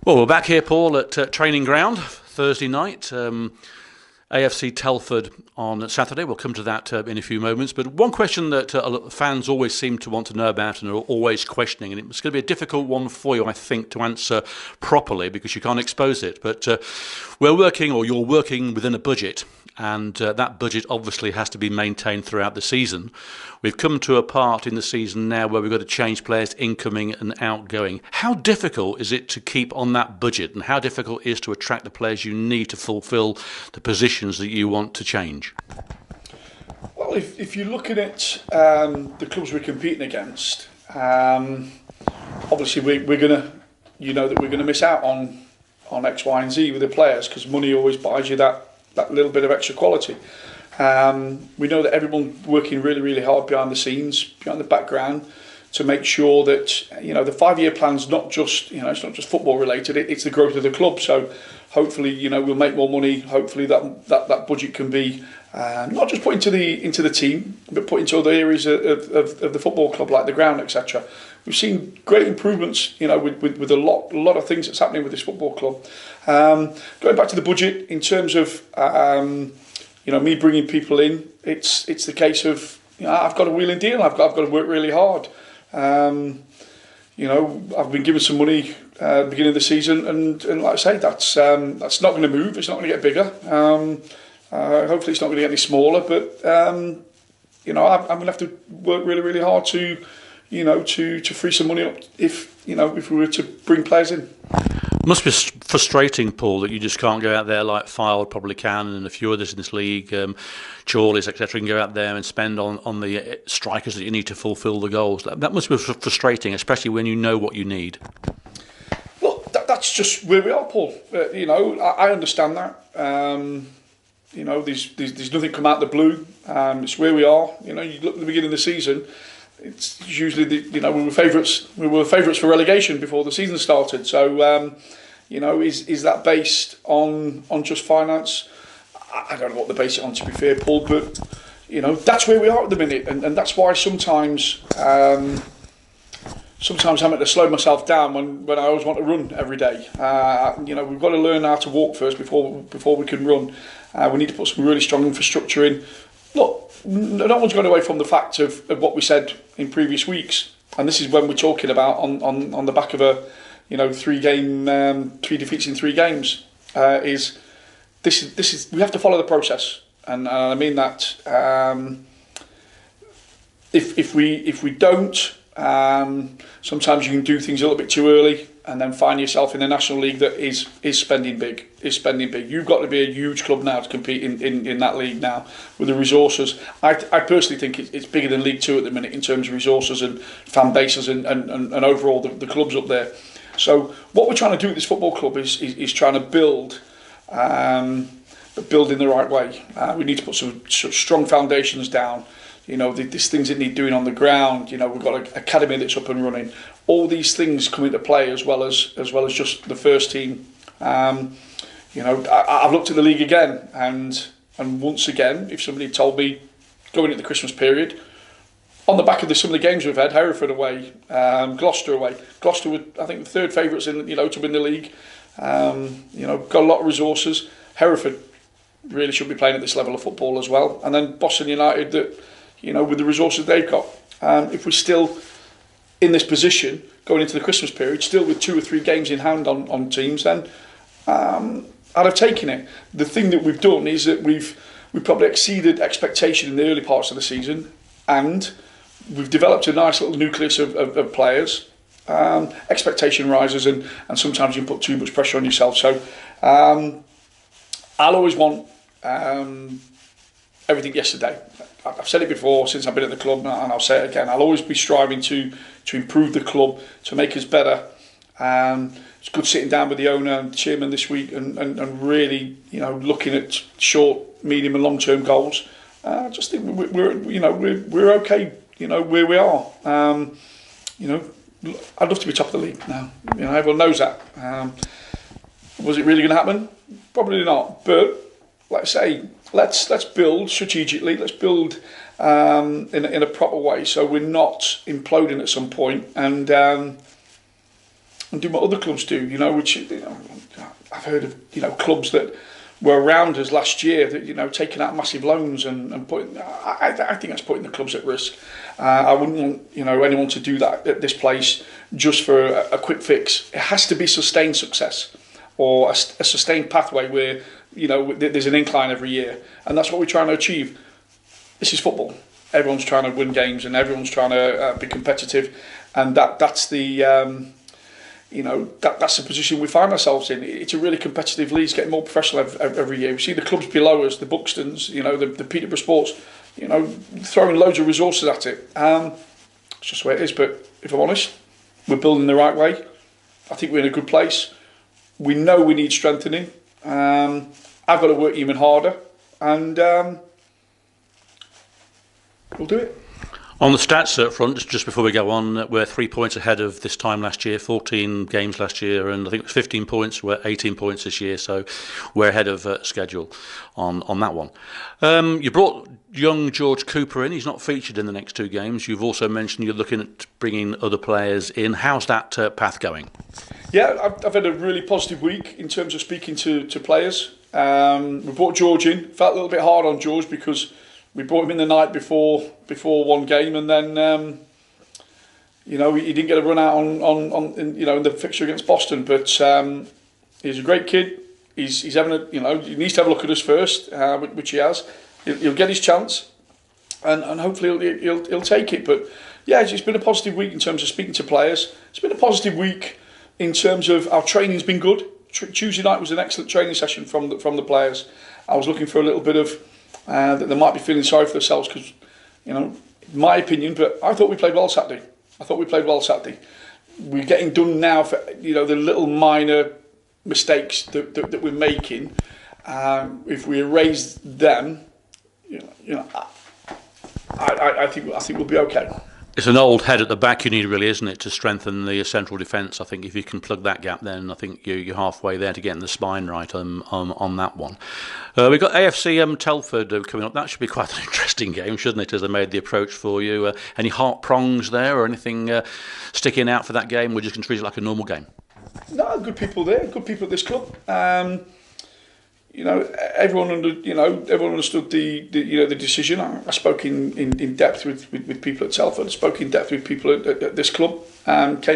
Well, we're back here, Paul, at training ground Thursday night. AFC Telford on Saturday. We'll come to that in a few moments. But one question that fans always seem to want to know about and are always questioning, and it's going to be a difficult one for you, I think, to answer properly because you can't expose it. But you're working within a budget, and that budget obviously has to be maintained throughout the season. We've come to a part in the season now where we've got to change players incoming and outgoing. How difficult is it to keep on that budget, and how difficult it is to attract the players you need to fulfil the positions that you want to change? Well, if you're looking at the clubs we're competing against, obviously we're gonna, that we're gonna miss out on X, Y, and Z with the players because money always buys you that little bit of extra quality. We know that everyone's working really, really hard behind the scenes, behind the background, to make sure that the 5-year plan's not just it's not just football related. It's the growth of the club. So hopefully we'll make more money. Hopefully that budget can be not just put into the team, but put into other areas of the football club like the ground, etc. We've seen great improvements, with a lot of things that's happening with this football club. Going back to the budget in terms of me bringing people in, it's the case of I've got a wheeling deal. I've got to work really hard. I've been given some money at the beginning of the season, and like I say, that's not going to move. It's not going to get bigger. Hopefully, it's not going to get any smaller. But I'm going to have to work really, really hard to free some money up if we were to bring players in. It must be frustrating, Paul, that you just can't go out there like Fylde probably can, and a few others in this league, Chorley's, etc. can go out there and spend on the strikers that you need to fulfil the goals. That must be frustrating, especially when you know what you need. Look, that's just where we are, Paul. I understand that. There's nothing come out of the blue. It's where we are. You look at the beginning of the season. It's usually we were favourites. We were favourites for relegation before the season started. So, is that based on just finance? I don't know what they base it on, to be fair, Paul. But that's where we are at the minute, and that's why sometimes I'm having to slow myself down when I always want to run every day. We've got to learn how to walk first before we can run. We need to put some really strong infrastructure in. Look, no one's gone away from the fact of what we said in previous weeks, and this is when we're talking about on the back of a 3 defeats in 3 games. This is we have to follow the process, and I mean that. If we don't, sometimes you can do things a little bit too early and then find yourself in a National League that is spending big. You've got to be a huge club now to compete in that league now with the resources. I personally think it's bigger than League 2 at the minute in terms of resources and fan bases and overall the clubs up there. So what we're trying to do at this football club is trying to build, but build in the right way. We need to put some strong foundations down. There's things that need doing on the ground. We've got an academy that's up and running. All these things come into play as well as just the first team. I've looked at the league again, and once again, if somebody told me going into the Christmas period, on the back of some of the games we've had, Hereford away, Gloucester away. Gloucester were, I think, the third favourites in to win the league. Got a lot of resources. Hereford really should be playing at this level of football as well. And then Boston United, that with the resources they've got. If we're still in this position going into the Christmas period, still with 2 or 3 games in hand on teams, then I'd have taken it. The thing that we've done is that we've probably exceeded expectation in the early parts of the season, and we've developed a nice little nucleus of players. Expectation rises, and sometimes you can put too much pressure on yourself. So I'll always want everything yesterday. I've said it before since I've been at the club, and I'll say it again. I'll always be striving to improve the club, to make us better. It's good sitting down with the owner and the chairman this week and really, looking at short, medium, and long-term goals. I just think we're okay, where we are. I'd love to be top of the league now. Everyone knows that. Was it really going to happen? Probably not. But like I say, let's build strategically. Let's build in a proper way, so we're not imploding at some point. And and do what other clubs do. Which I've heard of clubs that were around us last year that taking out massive loans and putting. I think that's putting the clubs at risk. I wouldn't want anyone to do that at this place just for a quick fix. It has to be sustained success, or a sustained pathway where there's an incline every year, and that's what we're trying to achieve. This is football. Everyone's trying to win games and everyone's trying to be competitive, and that's the that's the position we find ourselves in. It's a really competitive league. It's getting more professional every year. We see the clubs below us, the Buxtons, the Peterborough Sports, throwing loads of resources at it. It's just the way it is. But if I'm honest, we're building the right way. I think we're in a good place. We know we need strengthening. I've got to work even harder, and we'll do it. On the stats front, just before we go on, we're 3 points ahead of this time last year, 14 games last year, and I think it was 15 points, we're 18 points this year, so we're ahead of schedule on that one. You brought young George Cooper in. He's not featured in the next two games. You've also mentioned you're looking at bringing other players in. How's that path going? Yeah, I've had a really positive week in terms of speaking to players. We brought George in. Felt a little bit hard on George because we brought him in the night before one game, and then he didn't get a run out in the fixture against Boston. But he's a great kid. He's having he needs to have a look at us first, which he has. He'll get his chance, and hopefully he'll take it. But yeah, it's been a positive week in terms of speaking to players. It's been a positive week in terms of our training's been good. Tuesday night was an excellent training session from the players. I was looking for a little bit of that they might be feeling sorry for themselves because, my opinion, but I thought we played well Saturday. We're getting done now for, the little minor mistakes that we're making. If we erase them, I think we'll be okay. It's an old head at the back you need, really, isn't it, to strengthen the central defence? I think if you can plug that gap, then I think you're halfway there to getting the spine right on that one. We've got AFC Telford coming up. That should be quite an interesting game, shouldn't it, as they made the approach for you? Any heart prongs there or anything sticking out for that game? We're just going to treat it like a normal game. No, good people there, good people at this club. Everyone understood the decision. I spoke in depth with people at Telford. I spoke in depth with people at this club. It's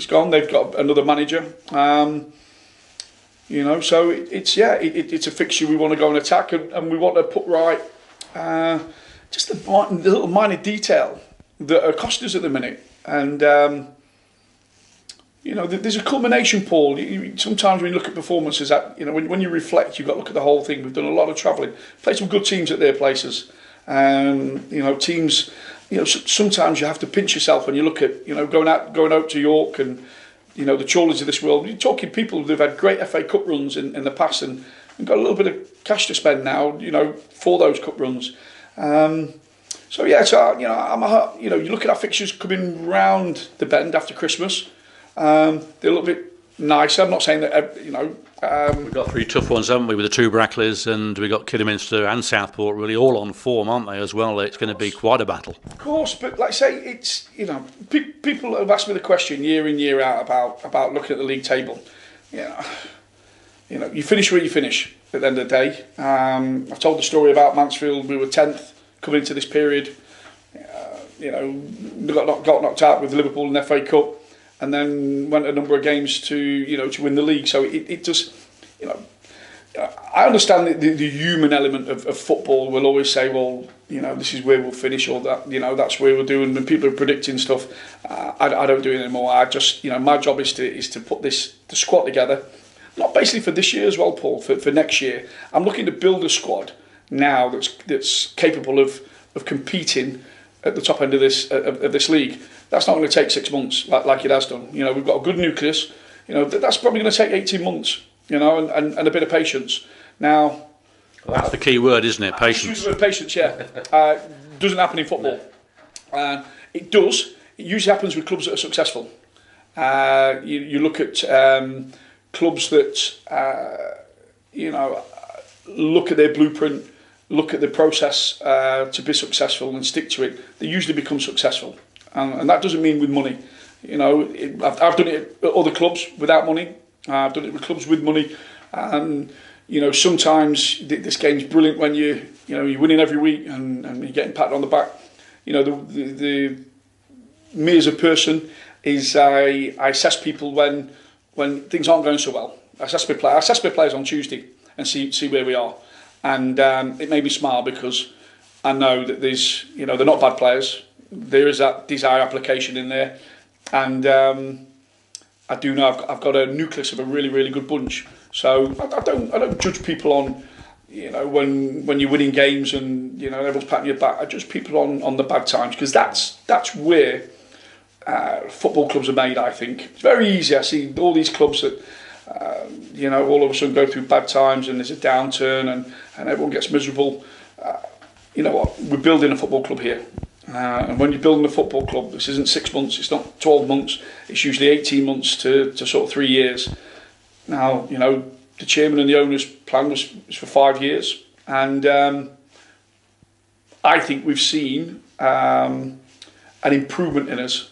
gone. They've got another manager. So it's a fixture we want to go and attack, and we want to put right just the little minor detail that are costing us at the minute, and. There's a culmination, Paul. Sometimes when you look at performances, when you reflect, you've got to look at the whole thing. We've done a lot of travelling, played some good teams at their places. Teams. Sometimes you have to pinch yourself when you look at going out to York and the Chorleys of this world. You're talking people who've had great FA Cup runs in the past and got a little bit of cash to spend now. For those cup runs. You look at our fixtures coming round the bend after Christmas. They're a little bit nicer. I'm not saying that, We've got three tough ones, haven't we, with the two Brackleys, and we've got Kidderminster and Southport really all on form, aren't they, as well? It's going to be quite a battle. Of course, but like I say, it's, people have asked me the question year in, year out about looking at the league table. You finish where you finish at the end of the day. I've told the story about Mansfield. We were 10th coming into this period. Got knocked out with Liverpool in the FA Cup. And then went a number of games to win the league. So it just, I understand the human element of football. Will always say, well, this is where we'll finish, or that, that's where we're doing. When people are predicting stuff, I don't do it anymore. I just, my job is to put the squad together, not basically for this year as well, Paul. For next year, I'm looking to build a squad now that's capable of competing at the top end of this league. That's not going to take 6 months like it has done. We've got a good nucleus. That's probably going to take 18 months. And a bit of patience. Now, that's the key word, isn't it? Patience. The word patience, yeah. Doesn't happen in football. It does. It usually happens with clubs that are successful. You look at clubs that look at their blueprint, look at the process to be successful and stick to it. They usually become successful. and that doesn't mean with money. You know, I've done it at other clubs without money. I've done it with clubs with money, and you know, sometimes this game's brilliant when you're winning every week and you're getting patted on the back. You know, the me as a person is I assess people when things aren't going so well. I assess my players on Tuesday and see where we are, and it made me smile because I know that they're not bad players. There is that desire application in there, and I do know I've got a nucleus of a really, really good bunch. So I don't judge people on, you know, when you're winning games and you know everyone's patting your back. I judge people on the bad times, because that's where football clubs are made. I think it's very easy. I see all these clubs that all of a sudden go through bad times and there's a downturn and everyone gets miserable. You know what? We're building a football club here. And when you're building a football club, this isn't 6 months, it's not 12 months, it's usually 18 months to sort of 3 years. Now, you know, the chairman and the owner's plan was for 5 years, and I think we've seen an improvement in us.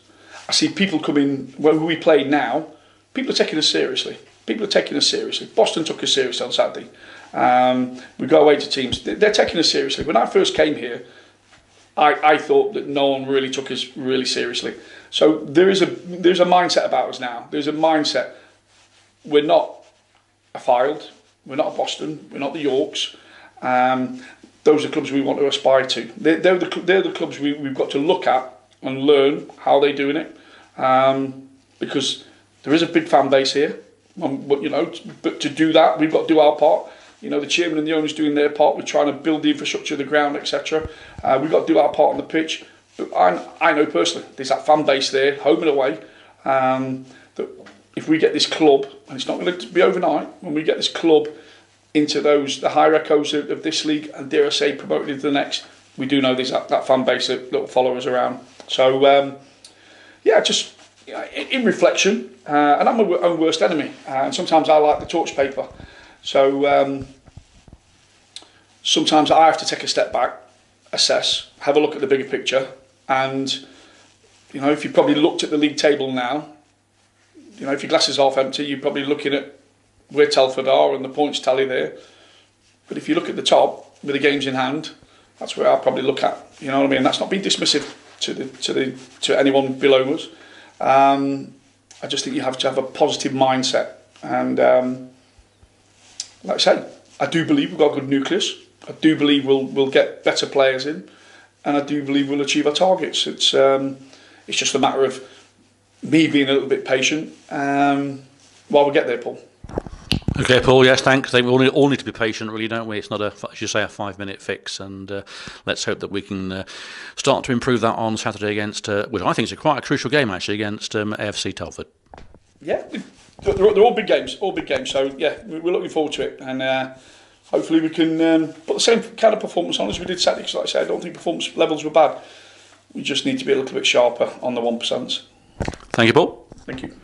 I see people coming, who we play now, people are taking us seriously. Boston took us seriously on Saturday. We go away to teams, they're taking us seriously. When I first came here, I thought that no one really took us really seriously. So there's a mindset about us now. There's a mindset. We're not a Fylde, we're not a Boston, we're not the Yorks. Those are clubs we want to aspire to. They're the clubs we've got to look at and learn how they're doing it, because there is a big fan base here. But to do that, we've got to do our part. You know, the chairman and the owners doing their part. We're trying to build the infrastructure, the ground, etc. We've got to do our part on the pitch. But I know personally, there's that fan base there, home and away, that if we get this club, and it's not going to be overnight, when we get this club into the higher echoes of this league, and dare I say, promoted into the next, we do know there's that fan base that will follow us around. So, in reflection, and I'm my own worst enemy, and sometimes I like the torch paper. So sometimes I have to take a step back, assess, have a look at the bigger picture, and you know, if you probably looked at the league table now, you know, if your glass is half empty, you're probably looking at where Telford are and the points tally there. But if you look at the top with the games in hand, that's where I'll probably look at. You know what I mean? That's not being dismissive to anyone below us. I just think you have to have a positive mindset, and like I say, I do believe we've got a good nucleus. I do believe we'll get better players in, and I do believe we'll achieve our targets. It's just a matter of me being a little bit patient while we get there, Paul. Okay, Paul. Yes, thanks. We all need to be patient, really, don't we? It's not as you say, a 5-minute fix, and let's hope that we can start to improve that on Saturday against, which I think is quite a crucial game actually, against AFC Telford. Yeah, they're all big games, So yeah, we're looking forward to it, and hopefully we can put the same kind of performance on as we did Saturday. Because like I say, I don't think performance levels were bad. We just need to be a little bit sharper on the 1%. Thank you, Paul. Thank you.